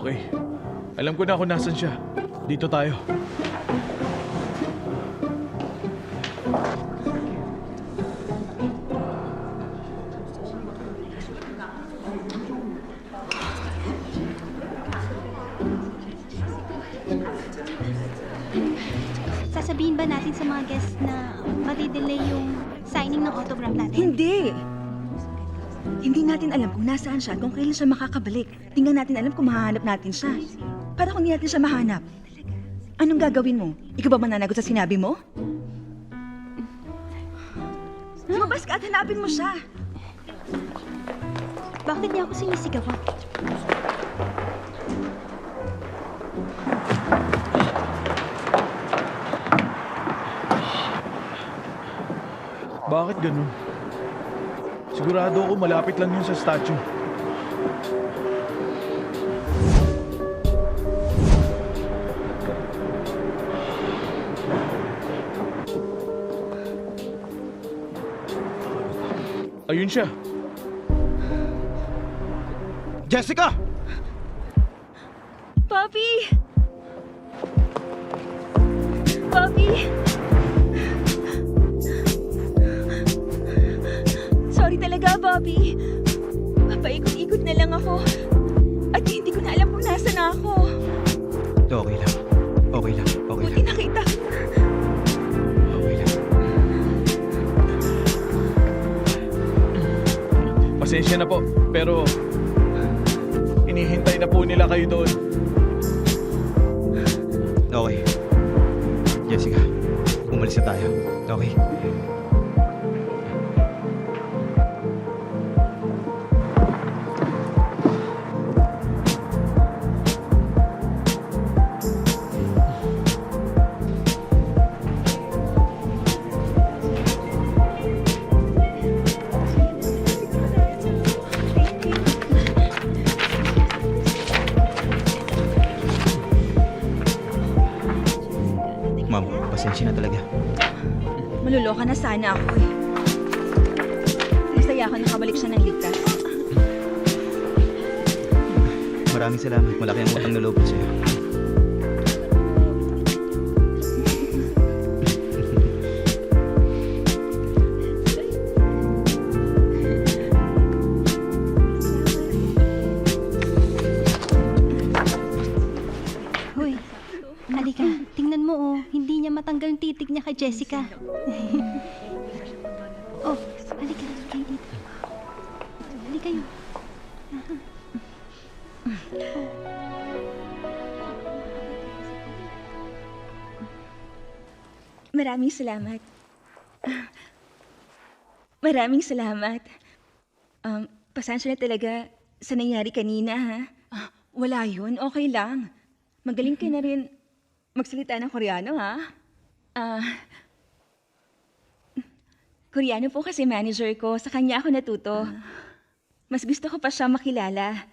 Okay. Alam ko na kung nasan siya. Dito tayo. Sasabihin ba natin sa mga guests na madidelay yung signing ng autograph natin? Hindi! Hindi natin alam kung nasaan siya at kung kailan siya makakabalik. Tingnan natin alam kung mahahanap natin siya. Para kung hindi natin siya mahanap. Anong gagawin mo? Ikaw ba mananagot sa sinabi mo? Lumabas ka at hanapin mo siya. Bakit niya ako sinisigawan? Bakit ganun? Sigurado ako malapit lang yun sa statue. Ayun siya. Jessica! Bobby! Bobby! Sorry talaga, Bobby. Papaikot-ikot na lang ako. At hindi ko na alam kung nasa na ako. Okay lang. Okay lang. Okay Buti lang. nakita. Okay lang. Pasensya na po, pero inihintay na po nila kayo doon. Okay. Jessica, umalis na tayo. Okay? Ma'am, pasensya na talaga. Maluloka na sana ako eh. Masaya ako nakabalik siya ng ligtas. Maraming salamat. Malaki ang utang na loob ko sa'yo. Hoy, halika. Tingnan mo oh. Hindi niya matanggal yung titig niya kay Jessica. Oh, halika. Kayo dito. Halika kayo. Maraming salamat. Maraming salamat. Pasensya na talaga sa nangyari kanina, ha? Wala yun. Okay lang. Magaling ka na rin magsalita ng Koreano, ha? Koreano po kasi manager ko. Sa kanya ako natuto. Mas gusto ko pa siya makilala.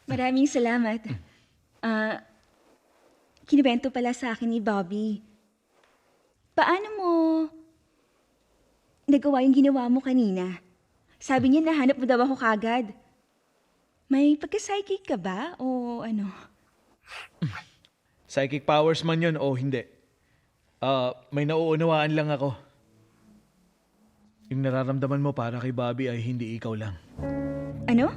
Maraming salamat. Kinibento pala sa akin ni Bobby. Paano mo nagawa yung ginawa mo kanina? Sabi niya nahanap mo daw ako kagad. May pagka-psychic ka ba? O ano? Psychic powers man yun o hindi. May nauunawaan lang ako. Yung nararamdaman mo para kay Bobby ay hindi ikaw lang. Ano?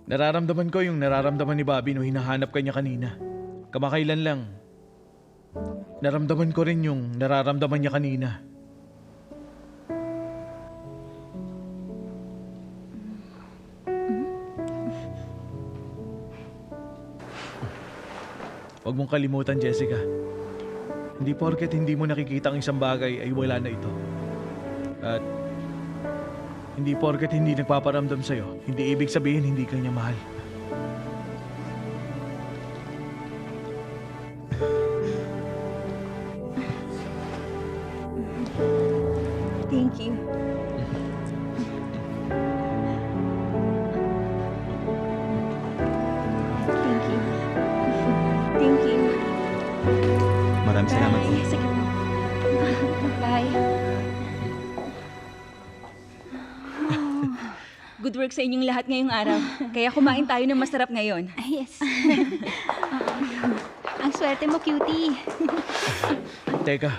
Nararamdaman ko yung nararamdaman ni Bobby nung hinahanap ka niya kanina. Kamakailan lang. Naramdaman ko rin yung nararamdaman niya kanina. Huwag mong kalimutan, Jessica. Hindi porket hindi mo nakikita ang isang bagay ay wala na ito. At hindi porket hindi nagpaparamdam sa'yo, hindi ibig sabihin hindi ka niya mahal. Thank you. Thank you. Thank you. Maraming salamat po. Bye. Sige po. Bye. Bye. Good work sa inyong lahat ngayong araw. Kaya kumain tayo ng masarap ngayon. Yes. Ang swerte mo, cutie. Teka,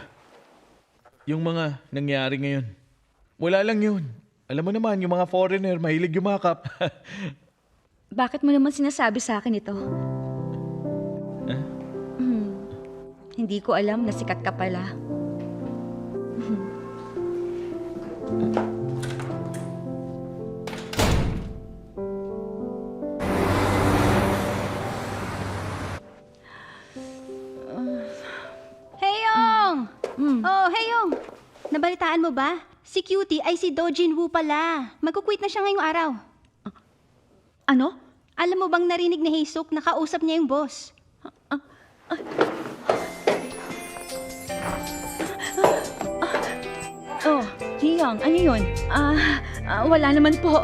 yung mga nangyari ngayon, wala lang yun. Alam mo naman, yung mga foreigner, mahilig yumakap. Bakit mo naman sinasabi sa akin ito? Hindi ko alam na sikat ka pala. Heyong! Oh, Heyong! Nabalitaan mo ba? Si Cutie ay si Dojin Woo pala. Magkukwit na siya ngayong araw. Ano? Alam mo bang narinig ni Haesuk na kausap niya yung boss? Oh, Hiyang, ano yun? Wala naman po.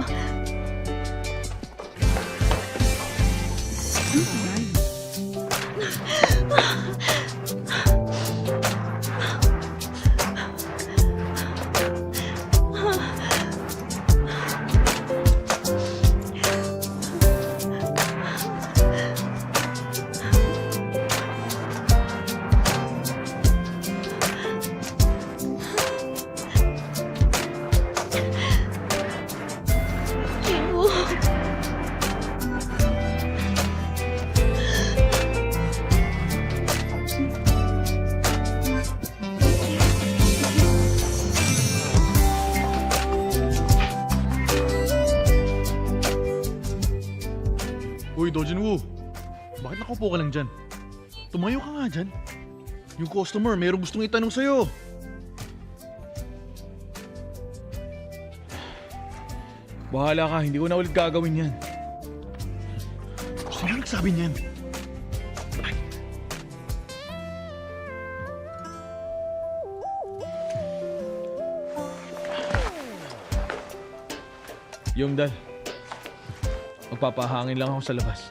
Uy, Dojin-woo, bakit nakaupo ka lang dyan? Tumayo ka nga dyan. Yung customer, mayroong gustong itanong sa'yo. Bahala ka, hindi ko na ulit gagawin yan. Sino nagsabi niyan? Yung Dal, magpapahangin lang ako sa labas.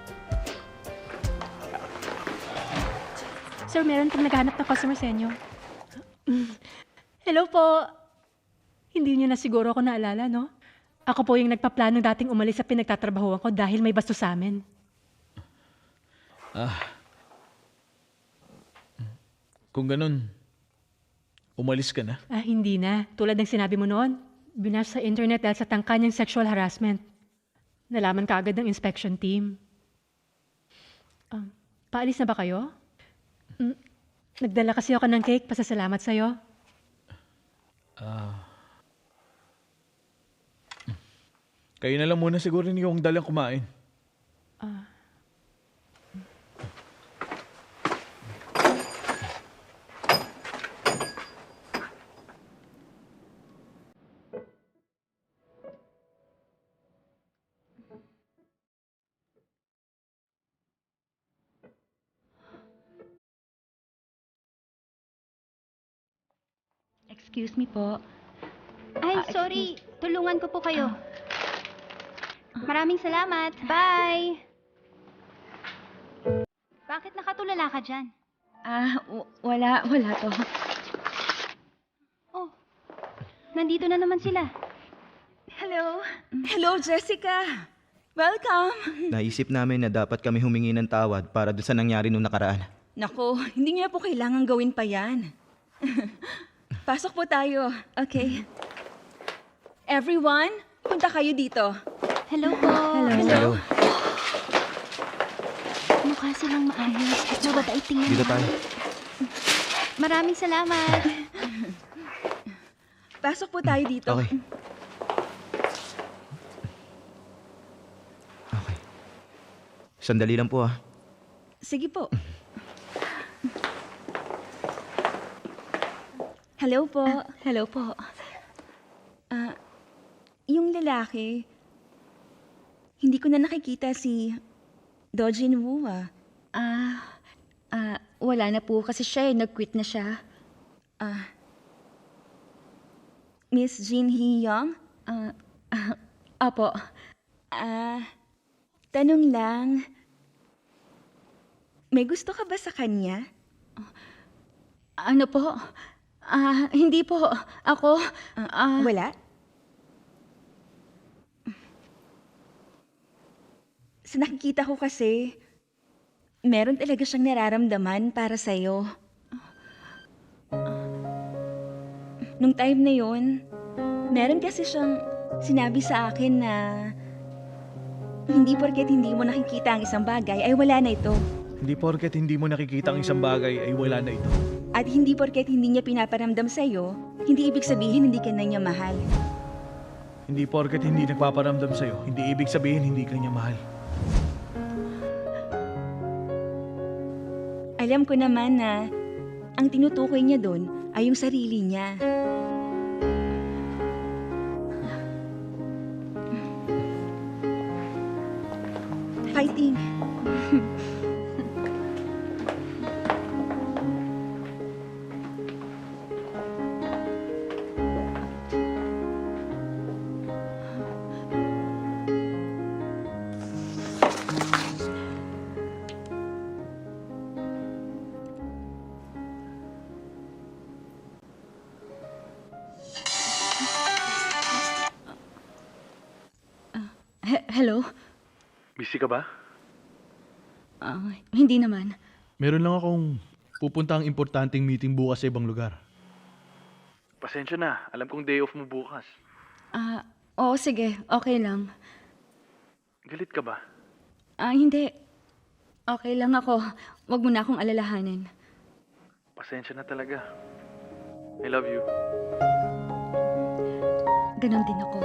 Sir, meron pong naghanap na customer sa inyo. Hello po. Hindi niyo na siguro ako naalala, no? Ako po yung nagpaplano dating umalis sa pinagtatrabahuan ko dahil may basto sa amin. Kung ganun, umalis ka na. Hindi na. Tulad ng sinabi mo noon, binash sa internet dahil sa tangka niyang sexual harassment. Nalaman ka agad ng inspection team. Paalis na ba kayo? Nagdala kasi ako ng cake, pasasalamat sa'yo. Kayo na lang muna siguro ni yung dalang kumain. Excuse me po. Ay, sorry. Tulungan ko po kayo. Maraming salamat. Bye! Bakit nakatulala ka dyan? Wala to. Oh, nandito na naman sila. Hello? Hello, Jessica. Welcome. Naisip namin na dapat kami humingi ng tawad para doon sa nangyari nung nakaraan. Nako, hindi niya po kailangan gawin pa yan. Pasok po tayo. Okay. Everyone, punta kayo dito. Hello po. Hello. Mukha silang maayos at mababait tingnan. Dito tayo. Maraming salamat. Pasok po tayo dito. Okay. Okay. Sandali lang po ah. Sige po. Hello po. Hello po. Yung lalaki, hindi ko na nakikita si Dojin Woo wala na po kasi siya nag-quit na siya. Miss Jin Hee-young? Apo. Tanong lang, may gusto ka ba sa kanya? Ano po? Hindi po. Ako, Wala? Sa nakikita ko kasi, meron talaga siyang nararamdaman para sa'yo. Nung time na yon, meron kasi siyang sinabi sa akin na hindi porket hindi mo nakikita ang isang bagay ay wala na ito. Hindi porket hindi mo nakikita ang isang bagay ay wala na ito. At hindi porket hindi niya pinaparamdam sa'yo, hindi ibig sabihin hindi ka na niya mahal. Hindi porket hindi nagpaparamdam sa'yo, hindi ibig sabihin hindi ka niya mahal. Alam ko naman na ang tinutukoy niya doon ay yung sarili niya. Fighting. hello? Busy ka ba? Hindi naman. Meron lang akong pupuntang importanteng meeting bukas sa ibang lugar. Pasensya na, alam kong day off mo bukas. Oo, sige. Okay lang. Galit ka ba? Hindi. Okay lang ako. Huwag mo na akong alalahanin. Pasensya na talaga. I love you. Ganon din ako.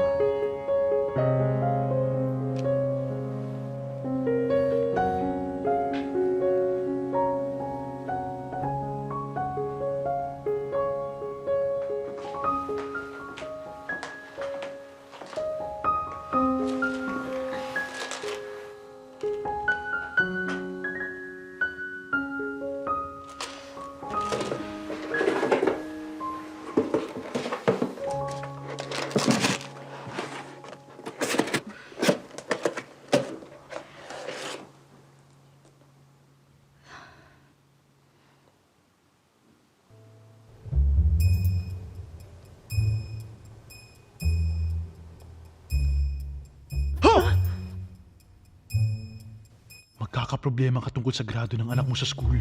Magkakaproblema ka tungkol sa grado ng anak mo sa school.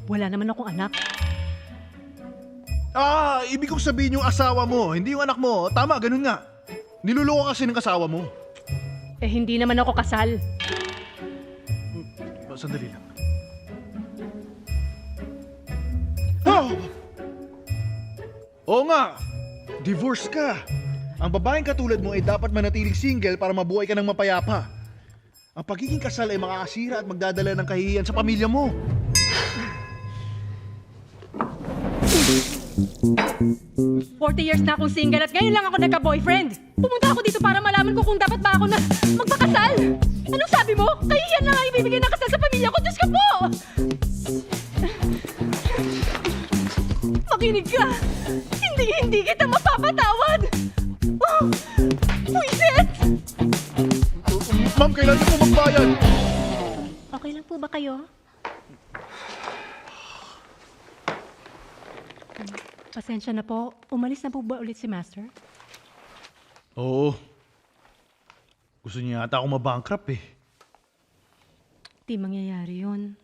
Wala naman akong anak. Ibig kong sabihin yung asawa mo, hindi yung anak mo. Tama, ganun nga. Niluloko kasi ng kasawa mo. Eh, hindi naman ako kasal. Sandali lang. Oo nga, divorce ka. Ang babaeng katulad mo ay dapat manatiling single para mabuhay ka ng mapayapa. Ang pagiging kasal ay makakasira at magdadala ng kahihiyan sa pamilya mo. Forty years na akong single at ngayon lang ako nagka-boyfriend. Pumunta ako dito para malaman ko kung dapat ba ako na magpakasal. Anong sabi mo? Kahihiyan lang ang ibibigay ng kasal sa pamilya ko. Diyos ka po! Makinig ka! Hindi kita mapapatawad! Oh, Puisit! Ma'am, kailangan ko magbayad. Okay lang po ba kayo? Pasensya na po. Umalis na po ba ulit si Master? Oo. Gusto niya yata akong mabankrupt eh. Di mangyayari yun.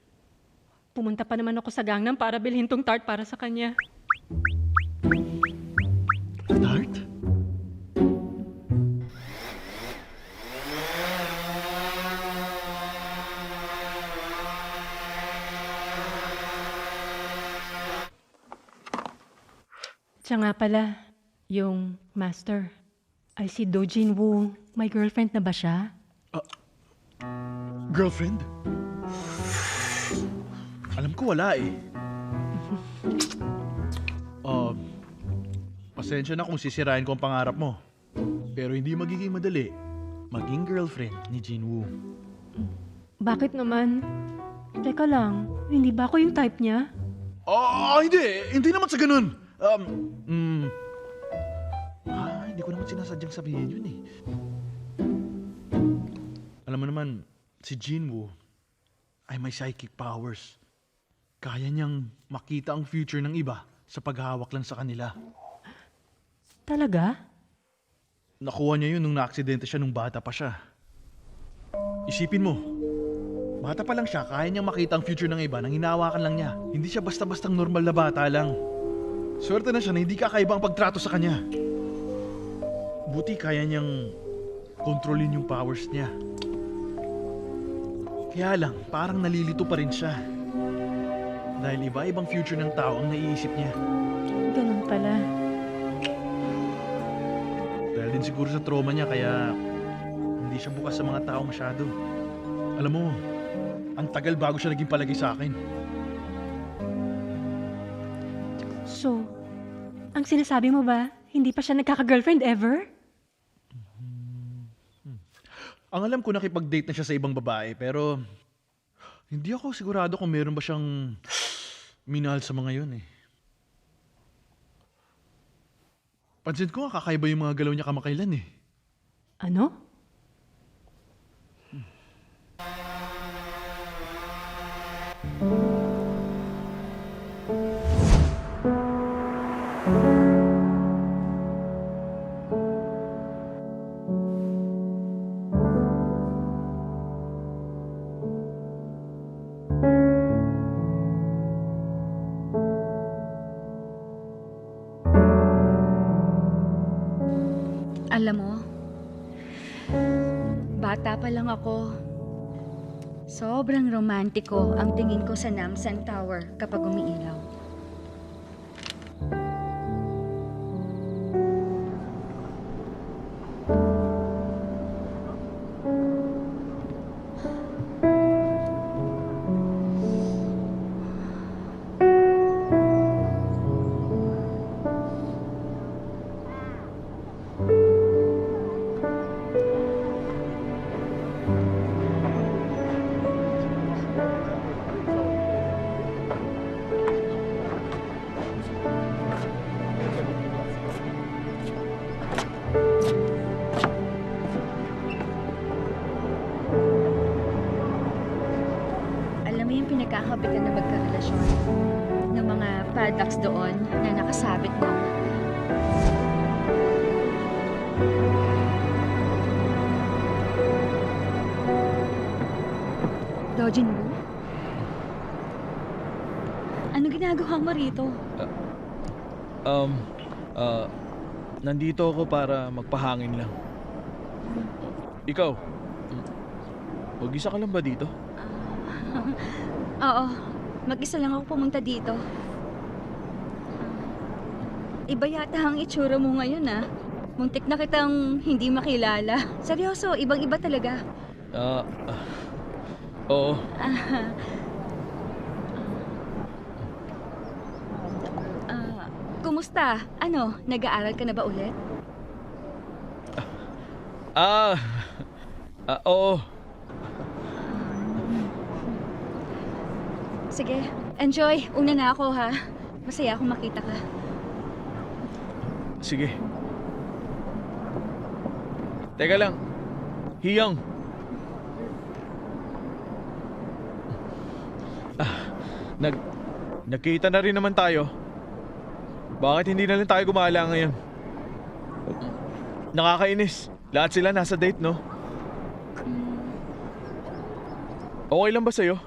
Pumunta pa naman ako sa Gangnam para bilhin tong tart para sa kanya. Tart? Siya nga pala, yung Master. Ay si Dojin Woo. May girlfriend na ba siya? Girlfriend? Alam ko wala eh. Pasensya na kung sisirain ko ang pangarap mo. Pero hindi magiging madali maging girlfriend ni Jinwoo. Bakit naman? Teka lang, hindi ba ako yung type niya? Hindi. Hindi naman sa ganun. Hindi ko naman sinasadyang sabihin yun eh. Alam mo naman, si Jinwoo ay may psychic powers. Kaya niyang makita ang future ng iba sa paghawak lang sa kanila. Talaga? Nakuha niya yun nung naaksidente siya nung bata pa siya. Isipin mo, bata pa lang siya, kaya niyang makita ang future ng iba nang hinahawakan lang niya. Hindi siya basta-bastang normal na bata lang. Swerte na siya na hindi kakaiba ang pagtrato sa kanya. Buti kaya niyang kontrolin yung powers niya. Kaya lang, parang nalilito pa rin siya. Dahil iba-ibang future ng tao ang naiisip niya. Ganun pala. Dahil din siguro sa trauma niya kaya hindi siya bukas sa mga tao masyado. Alam mo, ang tagal bago siya naging palagi sa akin. So, ang sinasabi mo ba, hindi pa siya nagkaka-girlfriend ever? Ang alam ko nakipag-date na siya sa ibang babae pero hindi ako sigurado kung meron ba siyang minahal sa mga yun eh. Pansin ko nga kakaiba yung mga galaw niya kamakailan eh. Ano? Alam mo, bata pa lang ako. Sobrang romantiko ang tingin ko sa Namsan Tower kapag umiilaw. Alam mo yung pinagkakabitan na magkarelasyon ng mga padlocks doon na nakasabit mo. Dojin Woo? Ano ginagawa mo rito? Nandito ako para magpahangin lang. Ikaw, mag-isa ka lang ba dito? Oo, mag-isa lang ako pumunta dito. Iba yata ang itsura mo ngayon ah. Muntik na kitang hindi makilala. Seryoso, ibang-iba talaga. Oo. Kumusta? Ano, nag-aaral ka na ba ulit? Oo. Sige, enjoy. Una na ako ha. Masaya akong makita ka. Sige. Teka lang. Hiyang. Nagkita na rin naman tayo. Bakit hindi na lang tayo gumala ngayon? Nakakainis. Lahat sila nasa date, no? Okay lang ba sa'yo?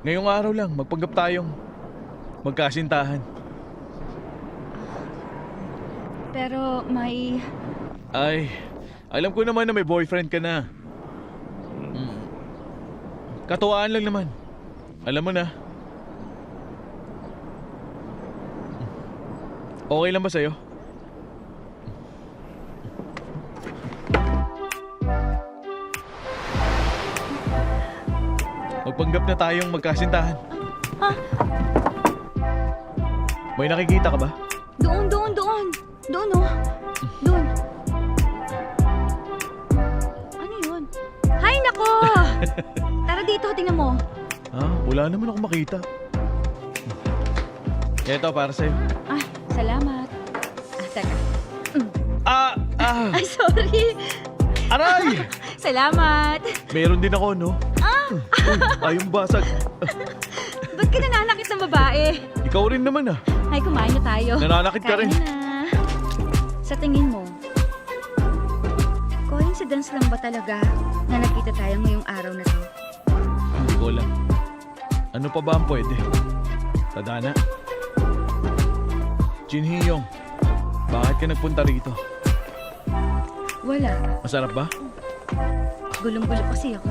Ngayong araw lang, magpanggap tayong magkasintahan. Pero may... Ay, alam ko naman na may boyfriend ka na. Katuwaan lang naman. Alam mo na. Okay lang ba sa'yo? Magpanggap na tayong magkasintahan. May nakikita ka ba? Doon. Doon, oh. Doon. Ano yun? Hay, nako! Tara dito, tingnan mo. Wala naman ako makita. Ito, para sa'yo. Ay, salamat. Teka. Ay, sorry. Aray! Salamat. Meron din ako, no? Ay, yung basag. Ba't ka nananakit ng babae? Ikaw rin naman ah. Ay, kumain na tayo. Nananakit ka rin. Kain na. Sa tingin mo, coincidence lang ba talaga na nakita tayo ngayong araw na to? Hindi ko alam. Ano pa ba ang pwede? Tadhana? Jin Hee-yong, bakit ka nagpunta rito? Wala. Masarap ba? Gulong-gulo kasi ako.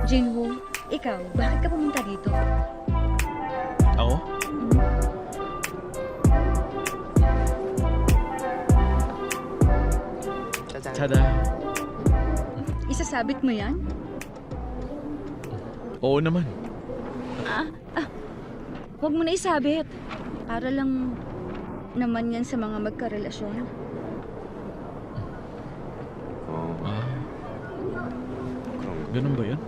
Jinwoo, ikaw, bakit ka pumunta dito? Ako? Tada. Isasabit mo yan? Oo naman. Huwag mo na isabit. Para lang naman yan sa mga magkarelasyon. Ah. Ganun ba yan?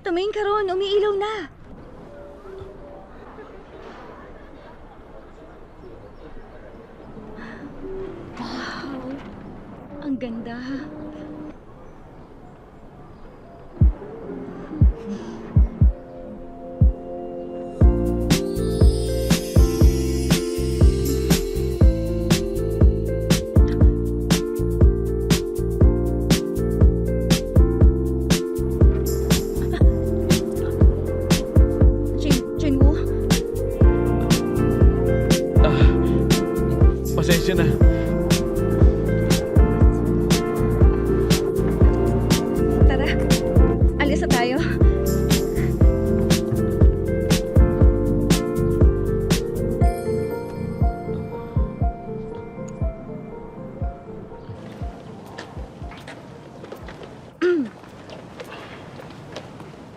Tumingin ka ron, umiilaw na. Wow, ang ganda. Jinwoo, Ah, pasensya na. tara. Alis na tayo.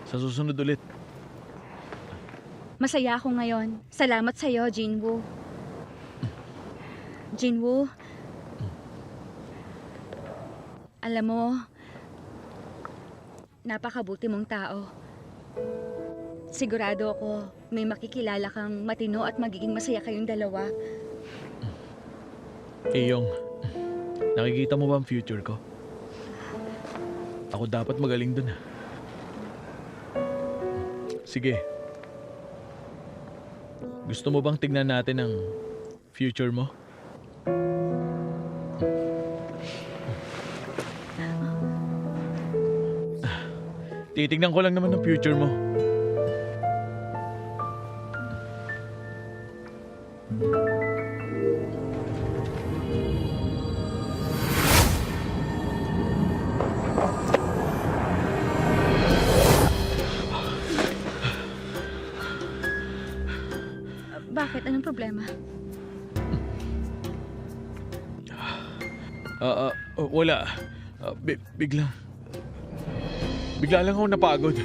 Sa susunod ulit. Masaya ako ngayon. Salamat sa'yo, Jinwoo. Jinwoo, alam mo, napakabuti mong tao. Sigurado ako may makikilala kang matino at magiging masaya kayong dalawa. Iyong, nakikita mo ba ang future ko? Ako dapat magaling dun. Sige. Gusto mo bang tignan natin ang future mo? Titignan ko lang naman ang future mo. Bakit? Anong problema? Wala. Bigla lang ako napagod.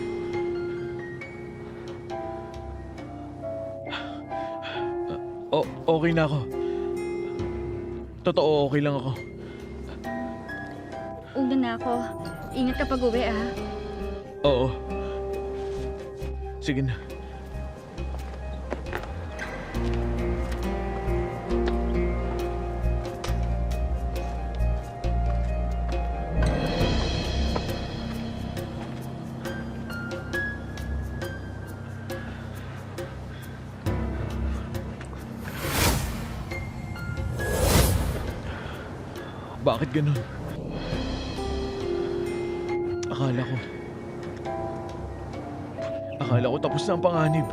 Okay na ako. Totoo, okay lang ako. Una na ako. Ingat ka pag uwi, ah. Oo. Sige na. Bakit ganun? Akala ko tapos na ang panganib.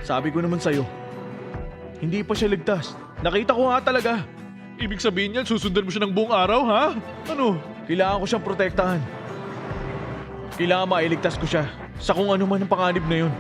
Sabi ko naman sa'yo, hindi pa siya ligtas. Nakita ko nga talaga. Ibig sabihin niyan, susundan mo siya ng buong araw, ha? Ano? Kailangan ko siyang protektahan. Kailangan mailigtas ko siya sa kung ano man ang panganib na yun.